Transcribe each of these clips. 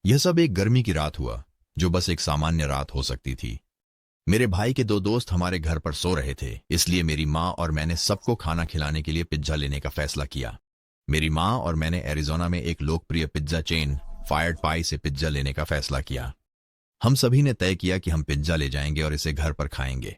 यह सब एक गर्मी की रात हुआ, जो बस एक सामान्य रात हो सकती थी। मेरे भाई के दो दोस्त हमारे घर पर सो रहे थे, इसलिए मेरी माँ और मैंने सबको खाना खिलाने के लिए पिज्जा लेने का फैसला किया। मेरी माँ और मैंने एरिज़ोना में एक लोकप्रिय पिज्जा चेन फायर्ड पाई से पिज्जा लेने का फैसला किया। हम सभी ने तय किया कि हम पिज्जा ले जाएंगे और इसे घर पर खाएंगे।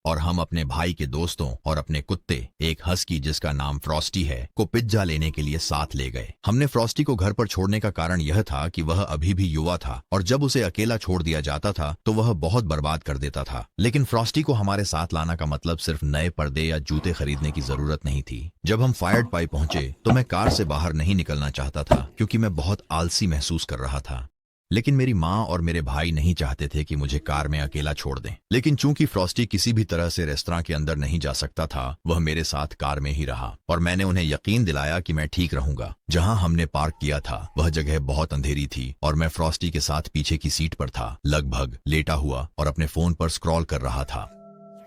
और हम अपने भाई के दोस्तों और अपने कुत्ते, एक हस्की जिसका नाम फ्रॉस्टी है, को पिज्जा लेने के लिए साथ ले गए। हमने फ्रॉस्टी को घर पर छोड़ने का कारण यह था कि वह अभी भी युवा था और जब उसे अकेला छोड़ दिया जाता था तो वह बहुत बर्बाद कर देता था। लेकिन फ्रॉस्टी को हमारे साथ लाना का मतलब सिर्फ नए पर्दे या जूते खरीदने की जरूरत नहीं थी। जब हम फायर्ड पाई पहुंचे तो मैं कार से बाहर नहीं निकलना चाहता था क्योंकि मैं बहुत आलसी महसूस कर रहा था। लेकिन मेरी माँ और मेरे भाई नहीं चाहते थे कि मुझे कार में अकेला छोड़ दें। लेकिन चूंकि फ्रॉस्टी किसी भी तरह से रेस्तरां के अंदर नहीं जा सकता था, वह मेरे साथ कार में ही रहा और मैंने उन्हें यकीन दिलाया कि मैं ठीक रहूंगा। जहां हमने पार्क किया था वह जगह बहुत अंधेरी थी और मैं फ्रॉस्टी के साथ पीछे की सीट पर था, लगभग लेटा हुआ और अपने फोन पर स्क्रॉल कर रहा था।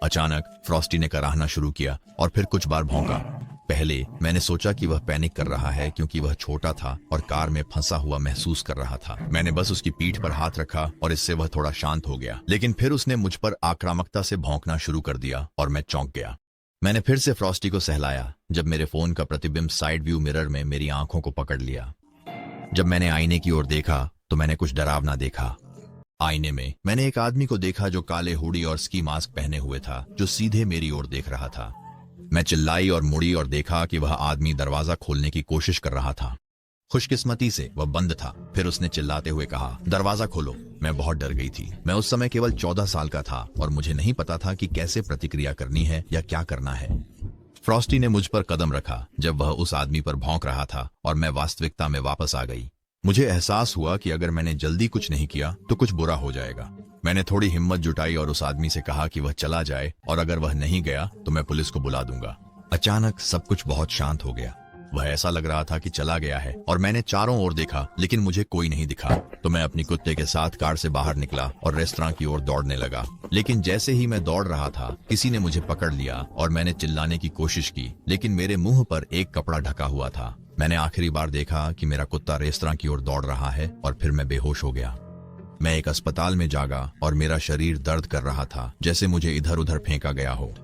अचानक फ्रॉस्टी ने कराहना शुरू किया और फिर कुछ बार भौंका। पहले मैंने सोचा कि वह पैनिक कर रहा है क्योंकि वह छोटा था और कार में फंसा हुआ महसूस कर रहा था। मैंने बस उसकी पीठ पर हाथ रखा और इससे वह थोड़ा शांत हो गया। लेकिन फिर उसने मुझ पर आक्रामकता से भौंकना शुरू कर दिया और मैं चौंक गया। मैंने फिर से फ्रॉस्टी को सहलाया जब मेरे फोन का प्रतिबिंब साइड व्यू मिरर में मेरी आंखों को पकड़ लिया। जब मैंने आईने की ओर देखा तो मैंने कुछ डरावना देखा। आईने में मैंने एक आदमी को देखा जो काले हुडी और स्की मास्क पहने हुए था, जो सीधे मेरी ओर देख रहा था। मैं चिल्लाई और मुड़ी और देखा कि वह आदमी दरवाजा खोलने की कोशिश कर रहा था। खुशकिस्मती से वह बंद था। फिर उसने चिल्लाते हुए कहा, दरवाजा खोलो। मैं बहुत डर गई थी। मैं उस समय केवल 14 साल का था और मुझे नहीं पता था कि कैसे प्रतिक्रिया करनी है या क्या करना है। फ्रॉस्टी ने मुझ पर कदम रखा जब वह उस आदमी पर भौंक रहा था और मैं वास्तविकता में वापस आ गई। मुझे एहसास हुआ कि अगर मैंने जल्दी कुछ नहीं किया तो कुछ बुरा हो जाएगा। मैंने थोड़ी हिम्मत जुटाई और उस आदमी से कहा कि वह चला जाए और अगर वह नहीं गया तो मैं पुलिस को बुला दूंगा। अचानक सब कुछ बहुत शांत हो गया। वह ऐसा लग रहा था कि चला गया है और मैंने चारों ओर देखा लेकिन मुझे कोई नहीं दिखा। तो मैं अपनी कुत्ते के साथ कार से बाहर निकला और रेस्तरां की ओर दौड़ने लगा। लेकिन जैसे ही मैं दौड़ रहा था किसी ने मुझे पकड़ लिया और मैंने चिल्लाने की कोशिश की, लेकिन मेरे मुंह पर एक कपड़ा ढका हुआ था। मैंने आखिरी बार देखा कि मेरा कुत्ता रेस्तरां की ओर दौड़ रहा है और फिर मैं बेहोश हो गया। मैं एक अस्पताल में जागा और मेरा शरीर दर्द कर रहा था, जैसे मुझे इधर उधर फेंका गया हो।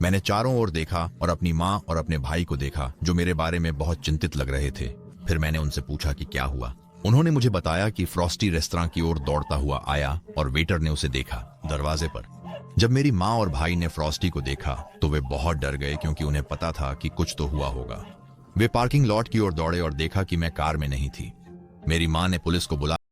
मैंने चारों ओर देखा और अपनी माँ और अपने भाई को देखा जो मेरे बारे में बहुत चिंतित लग रहे थे। फिर मैंने उनसे पूछा कि क्या हुआ। उन्होंने मुझे बताया कि फ्रॉस्टी रेस्तरां की ओर दौड़ता हुआ आया और वेटर ने उसे देखा दरवाजे पर। जब मेरी माँ और भाई ने फ्रॉस्टी को देखा तो वे बहुत डर गए क्योंकि उन्हें पता था कि कुछ तो हुआ होगा। वे पार्किंग लॉट की ओर दौड़े और देखा कि मैं कार में नहीं थी। मेरी माँ ने पुलिस को बुला